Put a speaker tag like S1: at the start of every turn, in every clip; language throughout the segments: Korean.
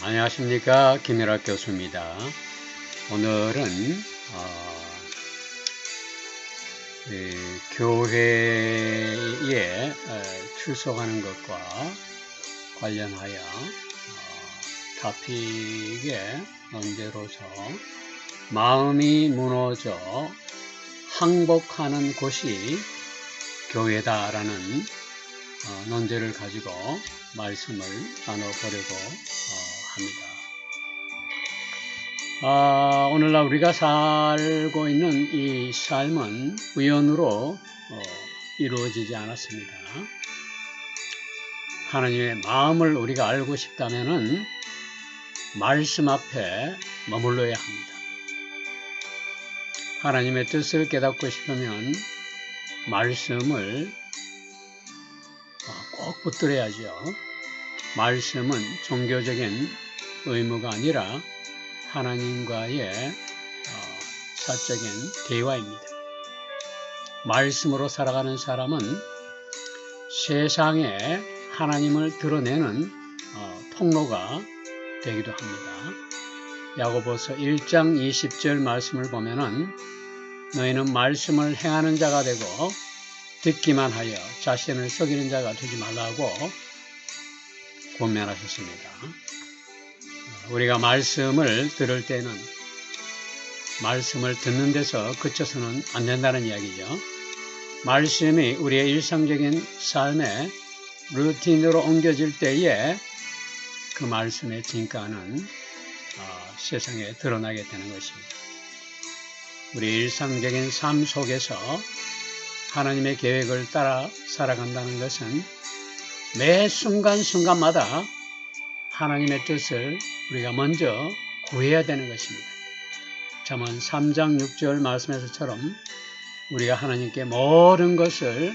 S1: 안녕하십니까, 김일학 교수입니다. 오늘은 교회에 출석하는 것과 관련하여 타픽의 논제로서 마음이 무너져 항복하는 곳이 교회다라는 논제를 가지고 말씀을 나눠보려고 합니다. 오늘날 우리가 살고 있는 이 삶은 우연으로 이루어지지 않았습니다. 하나님의 마음을 우리가 알고 싶다면은 말씀 앞에 머물러야 합니다. 하나님의 뜻을 깨닫고 싶으면 말씀을 꼭 붙들어야죠. 말씀은 종교적인 의무가 아니라 하나님과의 사적인 대화입니다. 말씀으로 살아가는 사람은 세상에 하나님을 드러내는 통로가 되기도 합니다. 야고보서 1장 20절 말씀을 보면은 너희는 말씀을 행하는 자가 되고 듣기만 하여 자신을 속이는 자가 되지 말라고 권면하셨습니다. 우리가 말씀을 들을 때는 말씀을 듣는 데서 그쳐서는 안 된다는 이야기죠. 말씀이 우리의 일상적인 삶에 루틴으로 옮겨질 때에 그 말씀의 진가는 세상에 드러나게 되는 것입니다. 우리 일상적인 삶 속에서 하나님의 계획을 따라 살아간다는 것은 매 순간순간마다 하나님의 뜻을 우리가 먼저 구해야 되는 것입니다. 잠언 3장 6절 말씀에서처럼 우리가 하나님께 모든 것을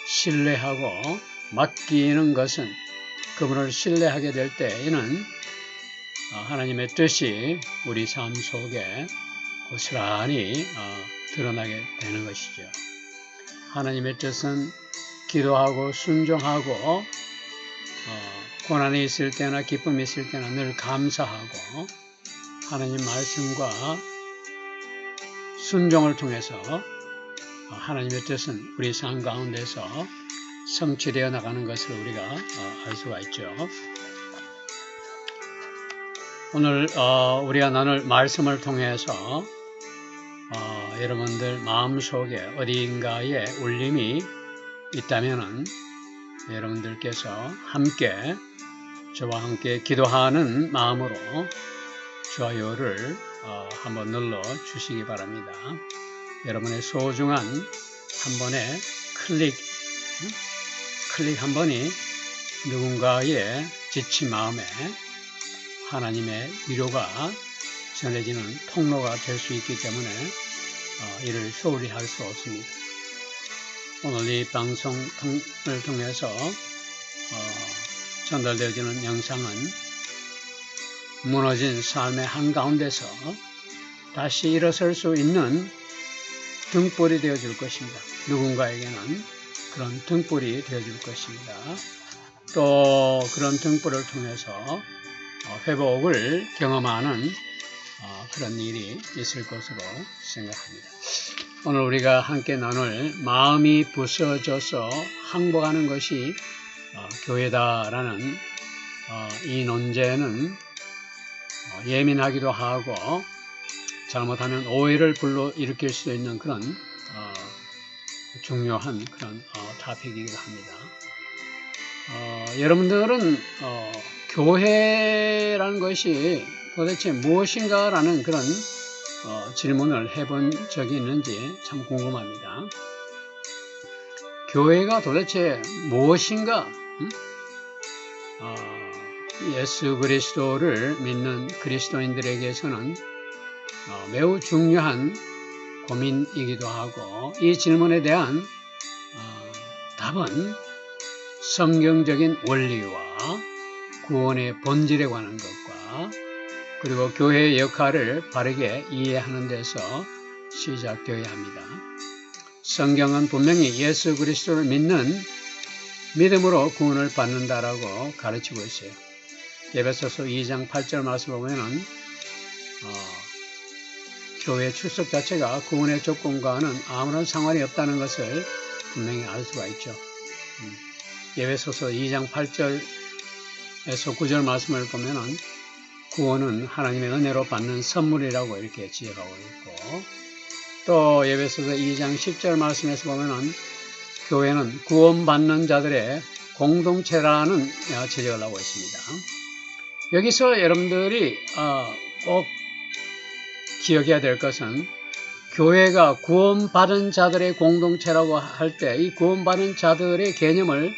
S1: 신뢰하고 맡기는 것은 그분을 신뢰하게 될 때에는 하나님의 뜻이 우리 삶 속에 고스란히 드러나게 되는 것이죠. 하나님의 뜻은 기도하고 순종하고 고난이 있을 때나 기쁨이 있을 때나 늘 감사하고 하나님 말씀과 순종을 통해서 하나님의 뜻은 우리 삶 가운데서 성취되어 나가는 것을 우리가 알 수가 있죠. 오늘 우리가 나눌 말씀을 통해서 여러분들 마음속에 어디인가에 울림이 있다면은 여러분들께서 함께 저와 함께 기도하는 마음으로 좋아요를 한번 눌러 주시기 바랍니다. 여러분의 소중한 한 번의 클릭 한 번이 누군가의 지친 마음에 하나님의 위로가 전해지는 통로가 될 수 있기 때문에 이를 소홀히 할 수 없습니다. 오늘 이 방송을 통해서 전달되어지는 영상은 무너진 삶의 한가운데서 다시 일어설 수 있는 등불이 되어줄 것입니다. 누군가에게는 그런 등불이 되어줄 것입니다. 또 그런 등불을 통해서 회복을 경험하는 그런 일이 있을 것으로 생각합니다. 오늘 우리가 함께 나눌 마음이 부서져서 항복하는 것이 교회다라는 이 논제는 예민하기도 하고 잘못하면 오해를 불러일으킬 수 있는 그런 중요한 그런 토픽이기도 합니다. 여러분들은 교회라는 것이 도대체 무엇인가라는 그런 질문을 해본 적이 있는지 참 궁금합니다. 교회가 도대체 무엇인가? 예수 그리스도를 믿는 그리스도인들에게서는 매우 중요한 고민이기도 하고 이 질문에 대한 답은 성경적인 원리와 구원의 본질에 관한 것과 그리고 교회의 역할을 바르게 이해하는 데서 시작되어야 합니다. 성경은 분명히 예수 그리스도를 믿는 믿음으로 구원을 받는다라고 가르치고 있어요. 에베소서 2장 8절 말씀 보면은 교회 출석 자체가 구원의 조건과는 아무런 상관이 없다는 것을 분명히 알 수가 있죠. 에베소서 2장 8절에서 9절 말씀을 보면은 구원은 하나님의 은혜로 받는 선물이라고 이렇게 지적하고 있고, 또 에베소서 2장 10절 말씀에서 보면은 교회는 구원받는 자들의 공동체라는 지적을 하고 있습니다. 여기서 여러분들이 꼭 기억해야 될 것은, 교회가 구원받은 자들의 공동체라고 할 때 이 구원받은 자들의 개념을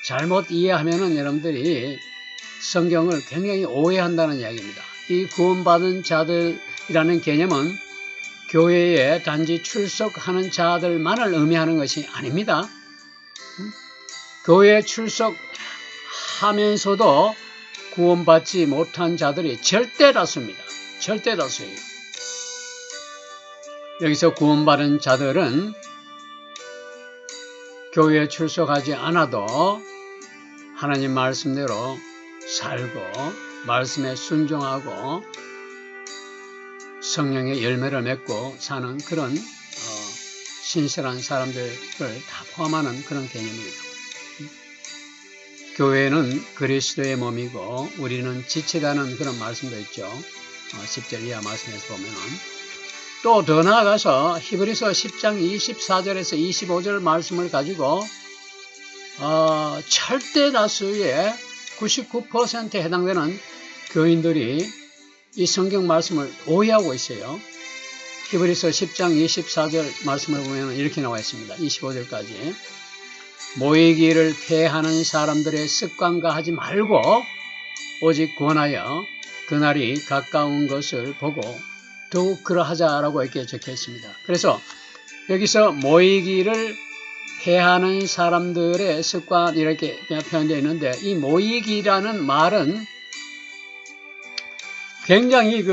S1: 잘못 이해하면은 여러분들이 성경을 굉장히 오해한다는 이야기입니다. 이 구원받은 자들이라는 개념은 교회에 단지 출석하는 자들만을 의미하는 것이 아닙니다. 교회에 출석하면서도 구원받지 못한 자들이 절대다수입니다. 절대다수예요. 여기서 구원받은 자들은 교회에 출석하지 않아도 하나님 말씀대로 살고 말씀에 순종하고 성령의 열매를 맺고 사는 그런 신실한 사람들을 다 포함하는 그런 개념입니다. 교회는 그리스도의 몸이고 우리는 지체다는 그런 말씀도 있죠. 10절 이하 말씀에서 보면, 또 더 나아가서 히브리서 10장 24절에서 25절 말씀을 가지고 절대 다수의 99%에 해당되는 교인들이 이 성경 말씀을 오해하고 있어요. 히브리서 10장 24절 말씀을 보면 이렇게 나와 있습니다. 25절까지. 모이기를 폐하는 사람들의 습관과 하지 말고 오직 권하여 그날이 가까운 것을 보고 더욱 그러하자라고 이렇게 적혀 있습니다. 그래서 여기서 모이기를 폐하는 사람들의 습관 이렇게 표현되어 있는데, 이 모이기라는 말은 굉장히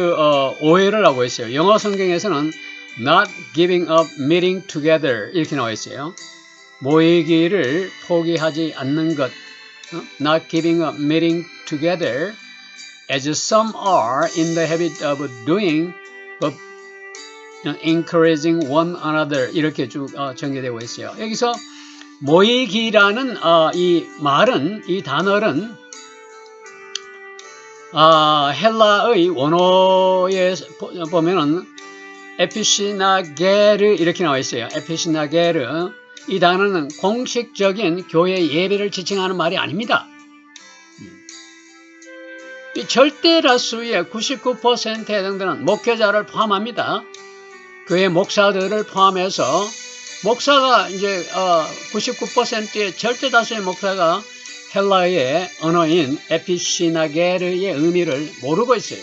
S1: 오해를 하고 있어요. 영어 성경에서는 not giving up meeting together 이렇게 나와 있어요. 모이기를 포기하지 않는 것, not giving up meeting together as some are in the habit of doing, but encouraging one another 이렇게 쭉 전개되고 있어요. 여기서 모이기라는 이 말은, 이 단어는 헬라의 원어에 보면은 에피시나게르 이렇게 나와 있어요. 에피시나게르. 이 단어는 공식적인 교회 예배를 지칭하는 말이 아닙니다. 이 절대다수의 99%에 해당되는 목회자를 포함합니다. 교회 목사들을 포함해서 목사가 이제 99%의 절대다수의 목사가 헬라의 언어인 에피시나게르의 의미를 모르고 있어요.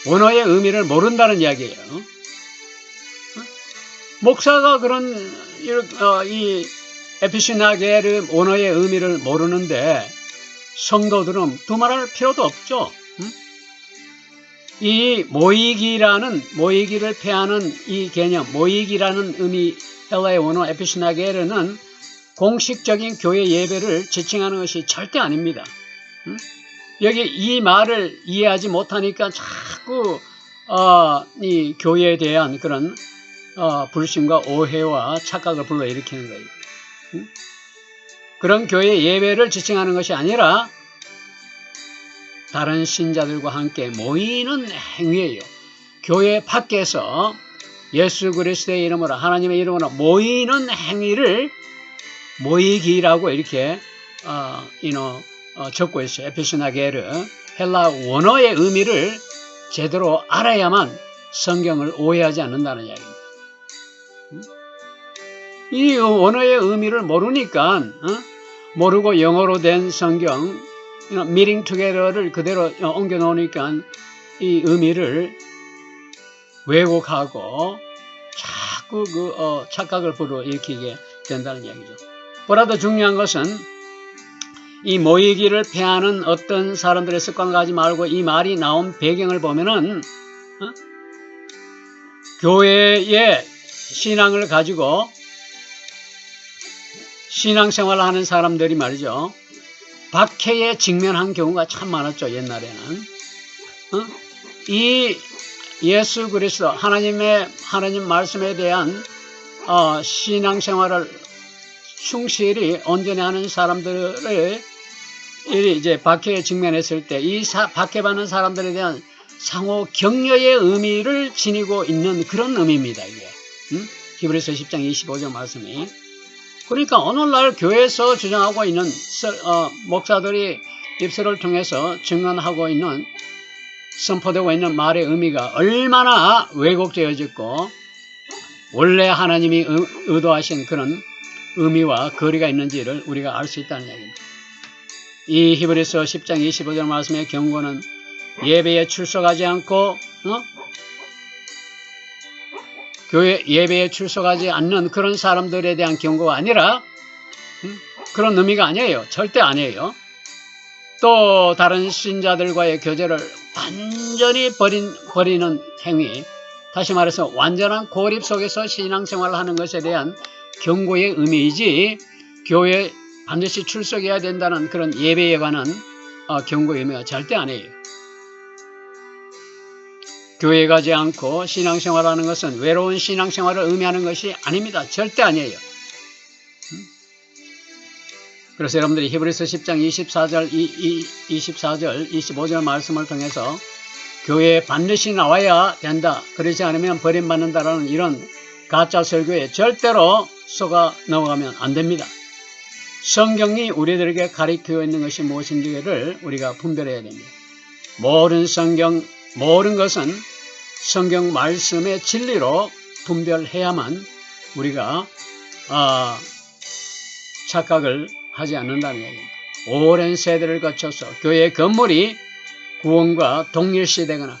S1: 원어의 의미를 모른다는 이야기예요. 목사가 그런 이 에피시나게르 원어의 의미를 모르는데 성도들은 두말할 필요도 없죠. 이 모이기를 폐하는 이 개념, 모이기라는 의미, 헬라의 원어 에피시나게르는 공식적인 교회 예배를 지칭하는 것이 절대 아닙니다. 여기 이 말을 이해하지 못하니까 자꾸 이 교회에 대한 그런 불신과 오해와 착각을 불러일으키는 거예요. 그런 교회 예배를 지칭하는 것이 아니라 다른 신자들과 함께 모이는 행위예요. 교회 밖에서 예수 그리스도의 이름으로, 하나님의 이름으로 모이는 행위를 모이기라고 이렇게 적고 있어요. 에피시나게르. 헬라 원어의 의미를 제대로 알아야만 성경을 오해하지 않는다는 이야기입니다. 이 원어의 의미를 모르니까 모르고 영어로 된 성경 meeting together를 그대로 옮겨 놓으니까 이 의미를 왜곡하고 자꾸 착각을 불러일으키게 된다는 이야기죠. 보라도 중요한 것은 이 모이기를 폐하는 어떤 사람들의 습관과 하지 말고 이 말이 나온 배경을 보면은 교회의 신앙을 가지고 신앙생활을 하는 사람들이 말이죠. 박해에 직면한 경우가 참 많았죠. 옛날에는. 이 예수 그리스도 하나님 말씀에 대한 신앙생활을 충실히 온전히 하는 사람들을 이제 박해에 직면했을 때 이 박해받는 사람들에 대한 상호 격려의 의미를 지니고 있는 그런 의미입니다. 이게 히브리서 10장 25절 말씀이. 그러니까 오늘날 교회에서 주장하고 있는 목사들이 입술을 통해서 증언하고 있는 선포되고 있는 말의 의미가 얼마나 왜곡되어졌고 원래 하나님이 의도하신 그런 의미와 거리가 있는지를 우리가 알 수 있다는 얘기입니다. 이 히브리서 10장 25절 말씀의 경고는 예배에 출석하지 않고 교회 예배에 출석하지 않는 그런 사람들에 대한 경고가 아니라 그런 의미가 아니에요. 절대 아니에요. 또 다른 신자들과의 교제를 완전히 버리는 행위, 다시 말해서 완전한 고립 속에서 신앙생활을 하는 것에 대한 경고의 의미이지 교회에 반드시 출석해야 된다는 그런 예배에 관한 경고의 의미가 절대 아니에요. 교회에 가지 않고 신앙생활하는 것은 외로운 신앙생활을 의미하는 것이 아닙니다. 절대 아니에요. 그래서 여러분들이 히브리서 10장 24절, 25절 말씀을 통해서 교회에 반드시 나와야 된다. 그렇지 않으면 버림받는다라는 이런 가짜 설교에 절대로 속아 넘어가면 안 됩니다. 성경이 우리들에게 가르치고 있는 것이 무엇인지를 우리가 분별해야 됩니다. 모든 것은 성경 말씀의 진리로 분별해야만 우리가 착각을 하지 않는다는 얘기입니다. 오랜 세대를 거쳐서 교회 건물이 구원과 동일시되거나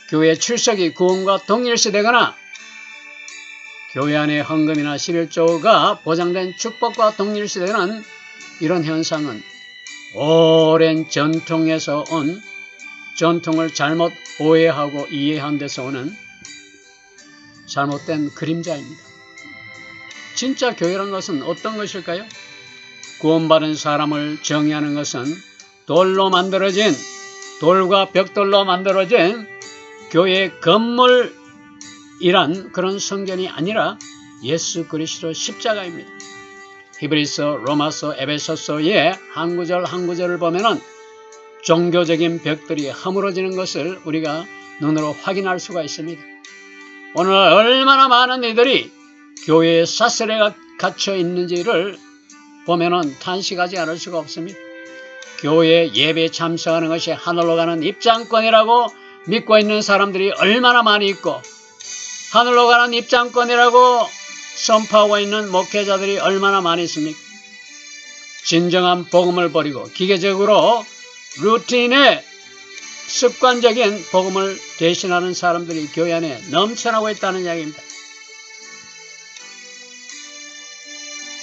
S1: 교회 출석이 구원과 동일시되거나 교회 안에 헌금이나 11조가 보장된 축복과 동일시되는 이런 현상은 오랜 전통에서 온 전통을 잘못 오해하고 이해한 데서 오는 잘못된 그림자입니다. 진짜 교회란 것은 어떤 것일까요? 구원받은 사람을 정의하는 것은 돌과 벽돌로 만들어진 교회 건물이란 그런 성전이 아니라 예수 그리스도 십자가입니다. 히브리서, 로마서, 에베소서의 한 구절 한 구절을 보면은 종교적인 벽들이 허물어지는 것을 우리가 눈으로 확인할 수가 있습니다. 오늘 얼마나 많은 이들이 교회에 사슬에 갇혀 있는지를 보면은 탄식하지 않을 수가 없습니다. 교회 예배에 참석하는 것이 하늘로 가는 입장권이라고 믿고 있는 사람들이 얼마나 많이 있고 하늘로 가는 입장권이라고 선포하고 있는 목회자들이 얼마나 많이 있습니까? 진정한 복음을 버리고 기계적으로 루틴에 습관적인 복음을 대신하는 사람들이 교회 안에 넘쳐나고 있다는 이야기입니다.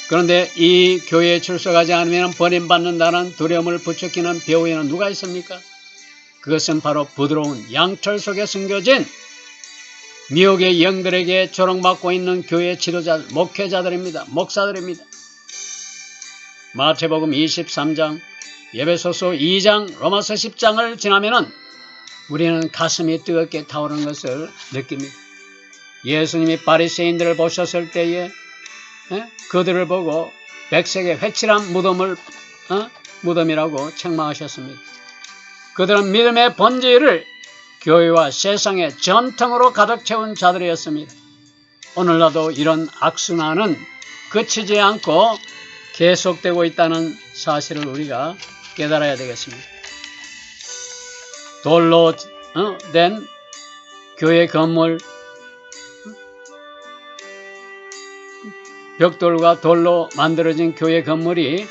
S1: 그런데 이 교회에 출석하지 않으면 버림받는다는 두려움을 부추기는 배후에는 누가 있습니까? 그것은 바로 부드러운 양철 속에 숨겨진 미혹의 영들에게 조롱받고 있는 교회 지도자, 목회자들입니다. 목사들입니다. 마태복음 23장, 에베소서 2장, 로마서 10장을 지나면은 우리는 가슴이 뜨겁게 타오르는 것을 느낍니다. 예수님이 바리새인들을 보셨을 때에 그들을 보고 백색의 회칠한 무덤이라고 책망하셨습니다. 그들은 믿음의 본질을 교회와 세상의 전통으로 가득 채운 자들이었습니다. 오늘날도 이런 악순환은 그치지 않고 계속되고 있다는 사실을 우리가 깨달아야 되겠습니다. 돌로 된 교회 건물, 벽돌과 돌로 만들어진 교회 건물이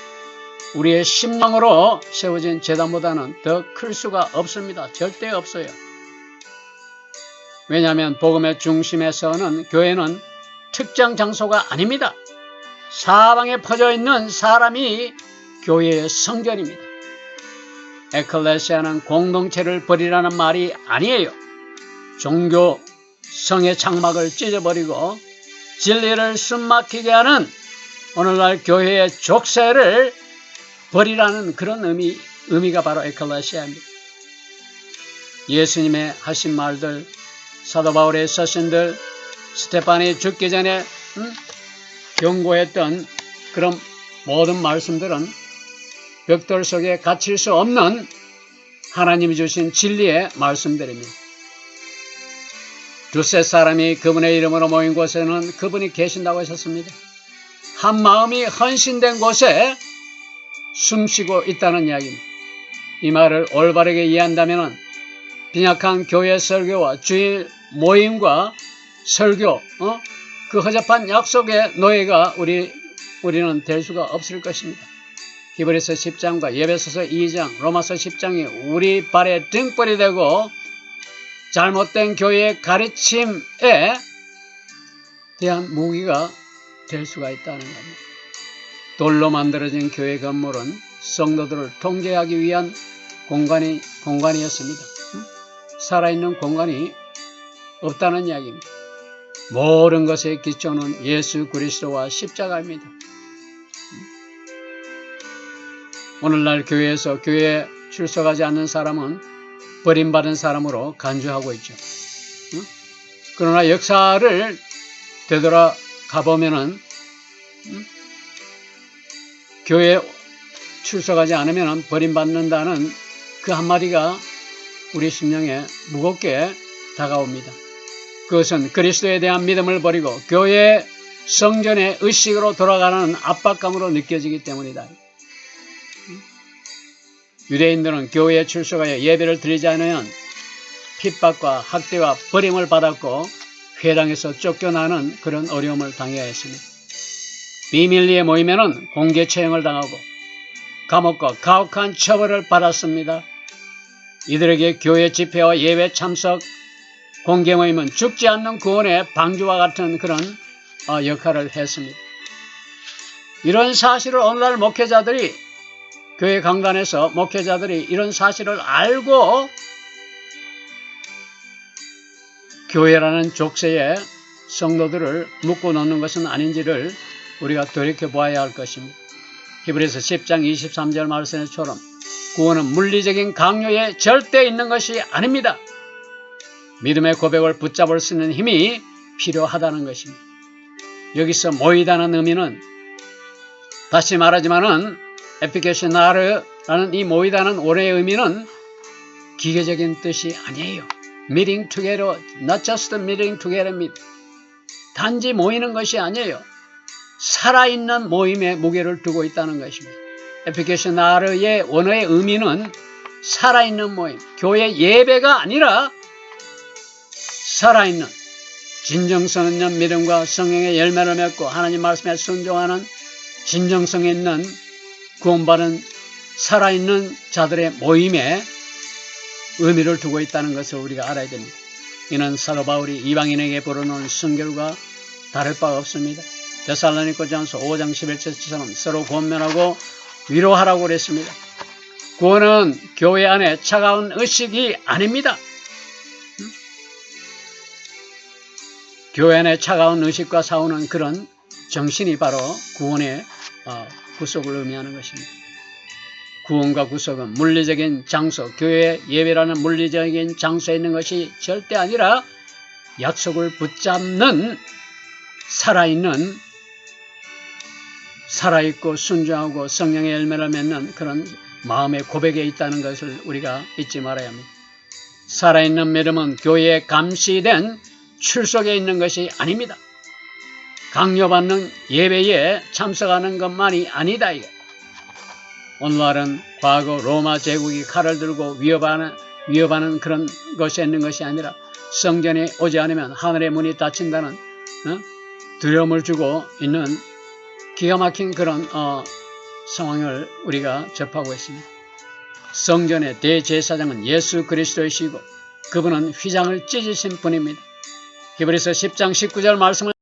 S1: 우리의 심령으로 세워진 제단보다는 더 클 수가 없습니다. 절대 없어요. 왜냐하면 복음의 중심에서는 교회는 특정 장소가 아닙니다. 사방에 퍼져 있는 사람이 교회의 성전입니다. 에클레시아는 공동체를 버리라는 말이 아니에요. 종교 성의 장막을 찢어버리고 진리를 숨막히게 하는 오늘날 교회의 족쇄를 버리라는 그런 의미가 바로 에클레시아입니다. 예수님의 하신 말들, 사도 바울의 서신들, 스테판이 죽기 전에 경고했던 그런 모든 말씀들은 벽돌 속에 갇힐 수 없는 하나님이 주신 진리의 말씀들입니다. 두세 사람이 그분의 이름으로 모인 곳에는 그분이 계신다고 하셨습니다. 한 마음이 헌신된 곳에 숨쉬고 있다는 이야기입니다. 이 말을 올바르게 이해한다면 빈약한 교회 설교와 주일 모임과 설교, 그 허접한 약속의 노예가 우리는 될 수가 없을 것입니다. 히브리서 10장과 에베소서 2장, 로마서 10장이 우리 발에 등불이 되고 잘못된 교회의 가르침에 대한 무기가 될 수가 있다는 겁니다. 돌로 만들어진 교회 건물은 성도들을 통제하기 위한 공간이었습니다. 살아있는 공간이 없다는 이야기입니다. 모든 것의 기초는 예수 그리스도와 십자가입니다. 오늘날 교회에서 교회에 출석하지 않는 사람은 버림받은 사람으로 간주하고 있죠. 그러나 역사를 되돌아가 보면은 교회에 출석하지 않으면 버림받는다는 그 한마디가 우리 심령에 무겁게 다가옵니다. 그것은 그리스도에 대한 믿음을 버리고 교회 성전의 의식으로 돌아가는 압박감으로 느껴지기 때문이다. 유대인들은 교회에 출석하여 예배를 드리지 않으면 핍박과 학대와 버림을 받았고 회당에서 쫓겨나는 그런 어려움을 당해야 했습니다. 비밀리에 모이면 공개 처형을 당하고 감옥과 가혹한 처벌을 받았습니다. 이들에게 교회 집회와 예배 참석, 공개 모임은 죽지 않는 구원의 방주와 같은 그런 역할을 했습니다. 이런 사실을 오늘날 목회자들이 교회 강단에서 목회자들이 이런 사실을 알고 교회라는 족쇄에 성도들을 묶어놓는 것은 아닌지를 우리가 돌이켜보아야 할 것입니다. 히브리서 10장 23절 말씀처럼 구원은 물리적인 강요에 절대 있는 것이 아닙니다. 믿음의 고백을 붙잡을 수 있는 힘이 필요하다는 것입니다. 여기서 모이다는 의미는 다시 말하지만은 에피케시나르라는 이 모이다는 원어의 의미는 기계적인 뜻이 아니에요. meeting together, not just meeting together입니다. 단지 모이는 것이 아니에요. 살아있는 모임에 무게를 두고 있다는 것입니다. 에피케시나르의 원어의 의미는 살아있는 모임, 교회 예배가 아니라 살아있는 진정성 있는 믿음과 성령의 열매를 맺고 하나님 말씀에 순종하는 진정성 있는 구원받은 살아있는 자들의 모임에 의미를 두고 있다는 것을 우리가 알아야 됩니다. 이는 사도 바울이 이방인에게 불어놓은 순결과 다를 바가 없습니다. 데살로니가전서 5장 11절처럼 서로 권면하고 위로하라고 그랬습니다. 구원은 교회 안에 차가운 의식이 아닙니다. 교회 안에 차가운 의식과 싸우는 그런 정신이 바로 구원의 구속을 의미하는 것입니다. 구원과 구속은 물리적인 장소, 교회 예배라는 물리적인 장소에 있는 것이 절대 아니라 약속을 붙잡는 살아있고 순종하고 성령의 열매를 맺는 그런 마음의 고백에 있다는 것을 우리가 잊지 말아야 합니다. 살아있는 믿음은 교회에 감시된 출석에 있는 것이 아닙니다. 강요받는 예배에 참석하는 것만이 아니다. 오늘날은 과거 로마 제국이 칼을 들고 위협하는 그런 것이 있는 것이 아니라 성전에 오지 않으면 하늘의 문이 닫힌다는 두려움을 주고 있는 기가 막힌 그런 상황을 우리가 접하고 있습니다. 성전의 대제사장은 예수 그리스도이시고 그분은 휘장을 찢으신 분입니다. 히브리서 10장 19절 말씀을